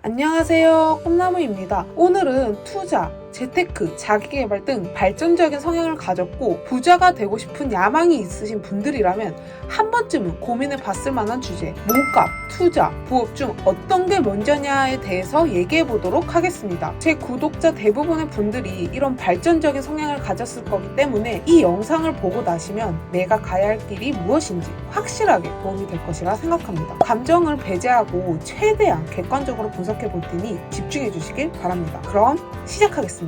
안녕하세요, 꿈나무입니다. 오늘은 투자, 재테크, 자기계발 등 발전적인 성향을 가졌고 부자가 되고 싶은 야망이 있으신 분들이라면 한 번쯤은 고민해 봤을 만한 주제, 몸값, 투자, 부업 중 어떤 게 먼저냐에 대해서 얘기해 보도록 하겠습니다. 제 구독자 대부분의 분들이 이런 발전적인 성향을 가졌을 거기 때문에 이 영상을 보고 나시면 내가 가야 할 길이 무엇인지 확실하게 도움이 될 것이라 생각합니다. 감정을 배제하고 최대한 객관적으로 분석해 볼 테니 집중해 주시길 바랍니다. 그럼 시작하겠습니다.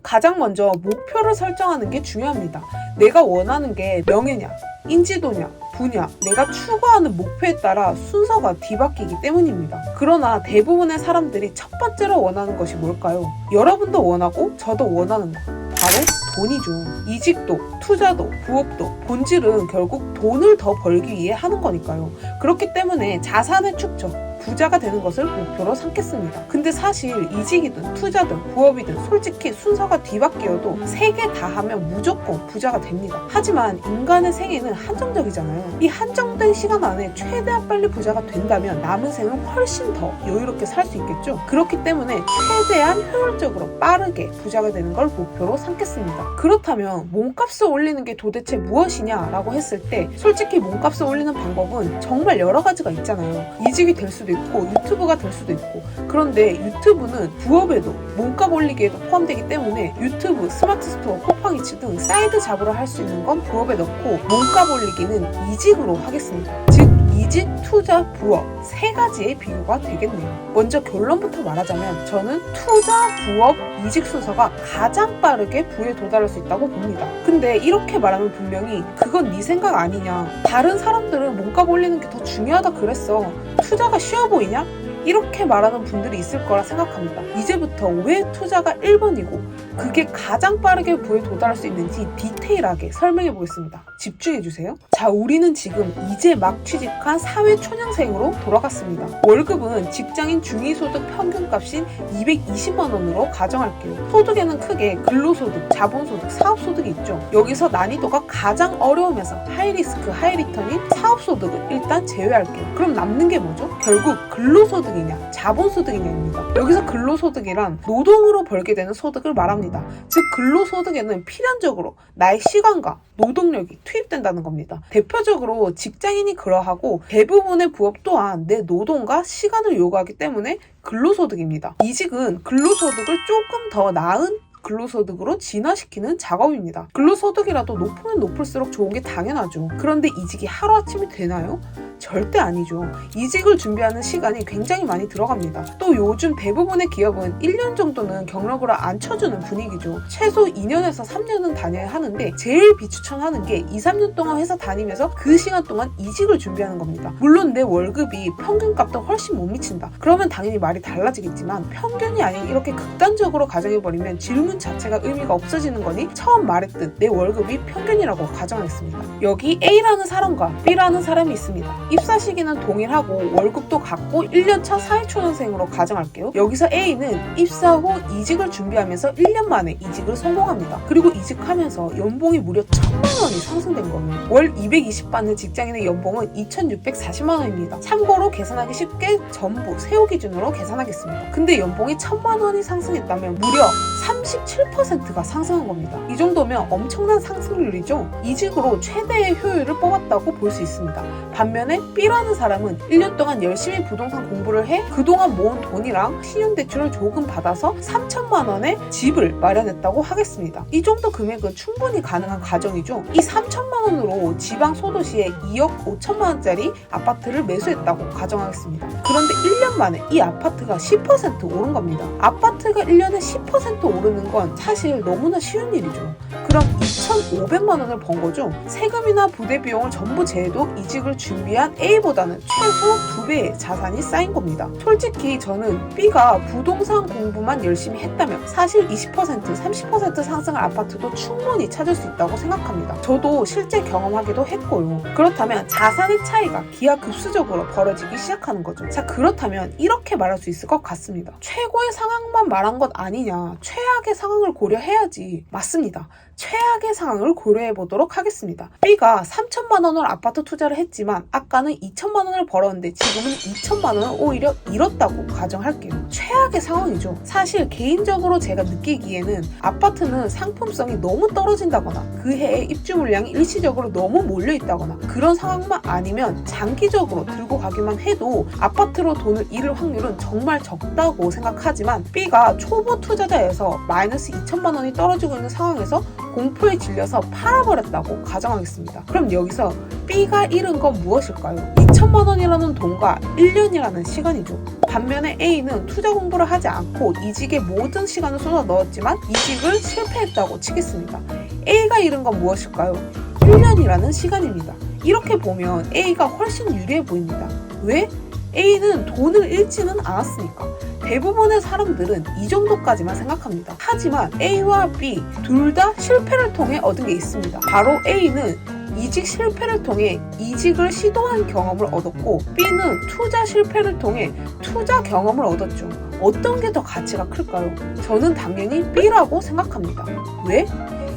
가장 먼저 목표를 설정하는 게 중요합니다. 내가 원하는 게 명예냐, 인지도냐, 부냐, 내가 추구하는 목표에 따라 순서가 뒤바뀌기 때문입니다. 그러나 대부분의 사람들이 첫 번째로 원하는 것이 뭘까요? 여러분도 원하고 저도 원하는 것, 바로 돈이죠. 이직도, 투자도, 부업도 본질은 결국 돈을 더 벌기 위해 하는 거니까요. 그렇기 때문에 자산의 축적, 부자가 되는 것을 목표로 삼겠습니다. 근데 사실 이직이든 투자든 부업이든 솔직히 순서가 뒤바뀌어도 3개 다 하면 무조건 부자가 됩니다. 하지만 인간의 생애는 한정적이잖아요. 이 한정된 시간 안에 최대한 빨리 부자가 된다면 남은 생은 훨씬 더 여유롭게 살 수 있겠죠. 그렇기 때문에 최대한 효율적으로 빠르게 부자가 되는 걸 목표로 삼겠습니다. 그렇다면 몸값을 올리는 게 도대체 무엇이냐라고 했을 때 솔직히 몸값을 올리는 방법은 정말 여러 가지가 있잖아요. 이직이 될 수도 있고 유튜브가 될 수도 있고, 그런데 유튜브는 부업에도 몸값 올리기에도 포함되기 때문에 유튜브, 스마트 스토어, 쿠팡이츠 등 사이드 잡으로 할 수 있는 건 부업에 넣고 몸값 올리기는 이직으로 하겠습니다. 즉 이직, 투자, 부업 3가지의 비교가 되겠네요. 먼저 결론부터 말하자면 저는 투자, 부업, 이직 순서가 가장 빠르게 부에 도달할 수 있다고 봅니다. 근데 이렇게 말하면 분명히 그건 네 생각 아니냐, 다른 사람들은 몸값 올리는 게 더 중요하다 그랬어, 투자가 쉬워 보이냐? 이렇게 말하는 분들이 있을 거라 생각합니다. 이제부터 왜 투자가 1번이고 그게 가장 빠르게 부에 도달할 수 있는지 디테일하게 설명해 보겠습니다. 집중해 주세요. 자, 우리는 지금 이제 막 취직한 사회초년생으로 돌아갔습니다. 월급은 직장인 중위소득 평균값인 220만 원으로 가정할게요. 소득에는 크게 근로소득, 자본소득, 사업소득이 있죠. 여기서 난이도가 가장 어려우면서 하이리스크, 하이리턴인 사업소득을 일단 제외할게요. 그럼 남는 게 뭐죠? 결국 근로소득이냐, 자본소득이냐입니다. 여기서 근로소득이란 노동으로 벌게 되는 소득을 말합니다. 즉 근로소득에는 필연적으로 나의 시간과 노동력이 투입된다는 겁니다. 대표적으로 직장인이 그러하고 대부분의 부업 또한 내 노동과 시간을 요구하기 때문에 근로소득입니다. 이직은 근로소득을 조금 더 나은 근로소득으로 진화시키는 작업입니다. 근로소득이라도 높으면 높을수록 좋은 게 당연하죠. 그런데 이직이 하루아침이 되나요? 절대 아니죠. 이직을 준비하는 시간이 굉장히 많이 들어갑니다. 또 요즘 대부분의 기업은 1년 정도는 경력을 안 쳐주는 분위기죠. 최소 2년에서 3년은 다녀야 하는데 제일 비추천하는 게 2, 3년 동안 회사 다니면서 그 시간 동안 이직을 준비하는 겁니다. 물론 내 월급이 평균값도 훨씬 못 미친다, 그러면 당연히 말이 달라지겠지만 평균이 아닌 이렇게 극단적으로 가정해버리면 질문 자체가 의미가 없어지는 거니 처음 말했듯 내 월급이 평균이라고 가정하겠습니다. 여기 A라는 사람과 B라는 사람이 있습니다. 입사 시기는 동일하고 월급도 같고 1년차 사회초년생으로 가정할게요. 여기서 A는 입사 후 이직을 준비하면서 1년 만에 이직을 성공합니다. 그리고 이직하면서 연봉이 무려 1,000만 원이 상승된 거예요. 월 220 받는 직장인의 연봉은 2,640만 원입니다. 참고로 계산하기 쉽게 전부 세후 기준으로 계산하겠습니다. 근데 연봉이 1,000만 원이 상승했다면 무려 37%가 상승한 겁니다. 이 정도면 엄청난 상승률이죠. 이직으로 최대의 효율을 뽑았다고 볼 수 있습니다. 반면에 B라는 사람은 1년 동안 열심히 부동산 공부를 해 그동안 모은 돈이랑 신용대출을 조금 받아서 3천만 원의 집을 마련했다고 하겠습니다. 이 정도 금액은 충분히 가능한 가정이죠. 이 3천만 원으로 지방 소도시에 2억 5천만 원짜리 아파트를 매수했다고 가정하겠습니다. 그런데 1년 만에 이 아파트가 10% 오른 겁니다. 아파트가 1년에 10% 오르는 건 사실 너무나 쉬운 일이죠. 그럼 2,500만 원을 번 거죠. 세금이나 부대 비용을 전부 제해도 이직을 준비한 A보다는 최소 2배의 자산이 쌓인 겁니다. 솔직히 저는 B가 부동산 공부만 열심히 했다면 사실 20%, 30% 상승할 아파트도 충분히 찾을 수 있다고 생각합니다. 저도 실제 경험하기도 했고요. 그렇다면 자산의 차이가 기하급수적으로 벌어지기 시작하는 거죠. 자, 그렇다면 이렇게 말할 수 있을 것 같습니다. 최고의 상황만 말한 것 아니냐, 최악의 상황을 고려해야지. 맞습니다. 최악의 상황을 고려해 보도록 하겠습니다. B가 3천만 원을 아파트 투자를 했지만 아까는 2천만 원을 벌었는데 지금은 2천만 원을 오히려 잃었다고 가정할게요. 최악의 상황이죠. 사실 개인적으로 제가 느끼기에는 아파트는 상품성이 너무 떨어진다거나 그 해에 입주 물량이 일시적으로 너무 몰려있다거나 그런 상황만 아니면 장기적으로 들고 가기만 해도 아파트로 돈을 잃을 확률은 정말 적다고 생각하지만 B가 초보 투자자에서 마이너스 2천만 원이 떨어지고 있는 상황에서 공포에 질려서 팔아버렸다고 가정하겠습니다. 그럼 여기서 B가 잃은 건 무엇일까요? 2천만 원이라는 돈과 1년이라는 시간이죠. 반면에 A는 투자 공부를 하지 않고 이직에 모든 시간을 쏟아 넣었지만 이직을 실패했다고 치겠습니다. A가 잃은 건 무엇일까요? 1년이라는 시간입니다. 이렇게 보면 A가 훨씬 유리해 보입니다. 왜? A는 돈을 잃지는 않았으니까. 대부분의 사람들은 이 정도까지만 생각합니다. 하지만 A와 B 둘 다 실패를 통해 얻은 게 있습니다. 바로 A는 이직 실패를 통해 이직을 시도한 경험을 얻었고 B는 투자 실패를 통해 투자 경험을 얻었죠. 어떤 게 더 가치가 클까요? 저는 당연히 B라고 생각합니다. 왜?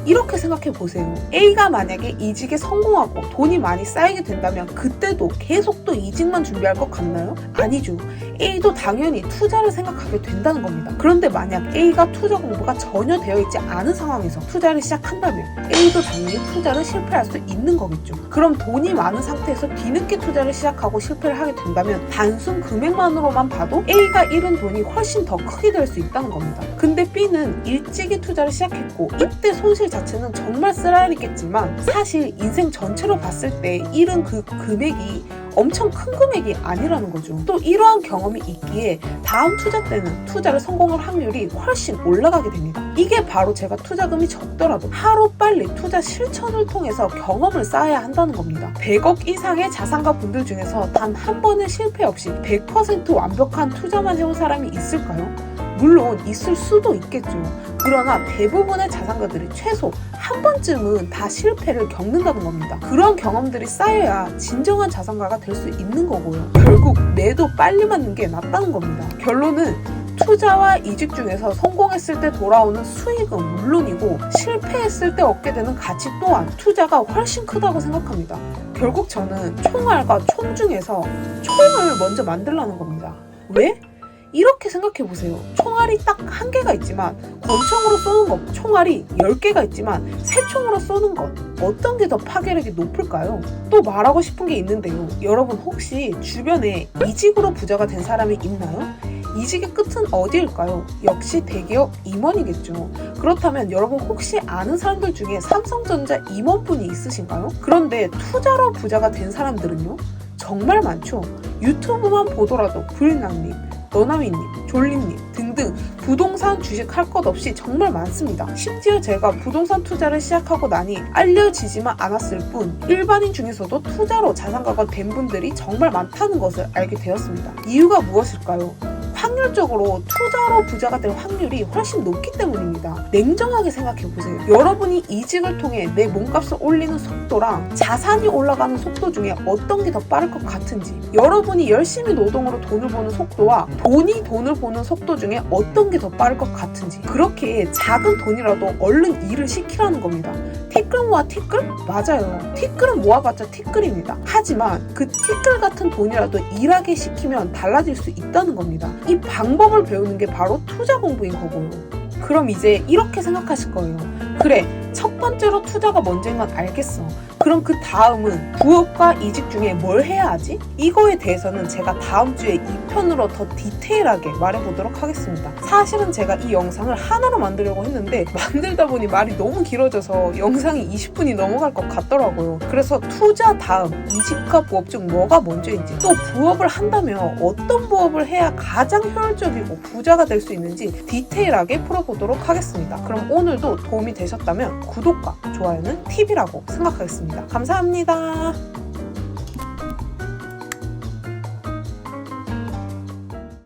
이렇게 생각해 보세요. A가 만약에 이직에 성공하고 돈이 많이 쌓이게 된다면 그때도 계속 또 이직만 준비할 것 같나요? 아니죠. A도 당연히 투자를 생각하게 된다는 겁니다. 그런데 만약 A가 투자 공부가 전혀 되어 있지 않은 상황에서 투자를 시작한다면 A도 당연히 투자를 실패할 수 있는 거겠죠. 그럼 돈이 많은 상태에서 뒤늦게 투자를 시작하고 실패를 하게 된다면 단순 금액만으로만 봐도 A가 잃은 돈이 훨씬 더 크게 될 수 있다는 겁니다. 근데 B는 일찍이 투자를 시작했고 이때 손실 자체는 정말 쓰라리겠지만 사실 인생 전체로 봤을 때 잃은 그 금액이 엄청 큰 금액이 아니라는 거죠. 또 이러한 경험이 있기에 다음 투자 때는 투자를 성공할 확률이 훨씬 올라가게 됩니다. 이게 바로 제가 투자금이 적더라도 하루빨리 투자 실천을 통해서 경험을 쌓아야 한다는 겁니다. 100억 이상의 자산가 분들 중에서 단 한 번의 실패 없이 100% 완벽한 투자만 해온 사람이 있을까요? 물론 있을 수도 있겠죠. 그러나 대부분의 자산가들이 최소 한 번쯤은 다 실패를 겪는다는 겁니다. 그런 경험들이 쌓여야 진정한 자산가가 될 수 있는 거고요. 결국 매도 빨리 맞는 게 낫다는 겁니다. 결론은 투자와 이직 중에서 성공했을 때 돌아오는 수익은 물론이고 실패했을 때 얻게 되는 가치 또한 투자가 훨씬 크다고 생각합니다. 결국 저는 총알과 총 중에서 총을 먼저 만들라는 겁니다. 왜? 이렇게 생각해보세요. 총알이 딱 한 개가 있지만 권총으로 쏘는 것, 총알이 10개가 있지만 새총으로 쏘는 것, 어떤 게 더 파괴력이 높을까요? 또 말하고 싶은 게 있는데요. 여러분 혹시 주변에 이직으로 부자가 된 사람이 있나요? 이직의 끝은 어디일까요? 역시 대기업 임원이겠죠. 그렇다면 여러분 혹시 아는 사람들 중에 삼성전자 임원분이 있으신가요? 그런데 투자로 부자가 된 사람들은요? 정말 많죠. 유튜브만 보더라도 불남님, 너나미님, 졸리님 등등 부동산 주식 할 것 없이 정말 많습니다. 심지어 제가 부동산 투자를 시작하고 나니 알려지지만 않았을 뿐 일반인 중에서도 투자로 자산가가 된 분들이 정말 많다는 것을 알게 되었습니다. 이유가 무엇일까요? 확률적으로 투자로 부자가 될 확률이 훨씬 높기 때문입니다. 냉정하게 생각해보세요. 여러분이 이직을 통해 내 몸값을 올리는 속도랑 자산이 올라가는 속도 중에 어떤 게 더 빠를 것 같은지, 여러분이 열심히 노동으로 돈을 버는 속도와 돈이 돈을 버는 속도 중에 어떤 게 더 빠를 것 같은지, 그렇게 작은 돈이라도 얼른 일을 시키라는 겁니다. 티끌 모아 티끌? 맞아요. 티끌은 모아봤자 티끌입니다. 하지만 그 티끌 같은 돈이라도 일하게 시키면 달라질 수 있다는 겁니다. 이 방법을 배우는 게 바로 투자 공부인 거고요. 그럼 이제 이렇게 생각하실 거예요. 그래, 첫 번째로 투자가 먼저인 건 알겠어. 그럼 그 다음은 부업과 이직 중에 뭘 해야 하지? 이거에 대해서는 제가 다음 주에 2편으로 더 디테일하게 말해보도록 하겠습니다. 사실은 제가 이 영상을 하나로 만들려고 했는데 만들다 보니 말이 너무 길어져서 영상이 20분이 넘어갈 것 같더라고요. 그래서 투자 다음 이직과 부업 중 뭐가 먼저인지, 또 부업을 한다면 어떤 부업을 해야 가장 효율적이고 부자가 될 수 있는지 디테일하게 풀어보도록 하겠습니다. 그럼 오늘도 도움이 되셨다면 구독과 좋아요는 팁이라고 생각하겠습니다. 감사합니다.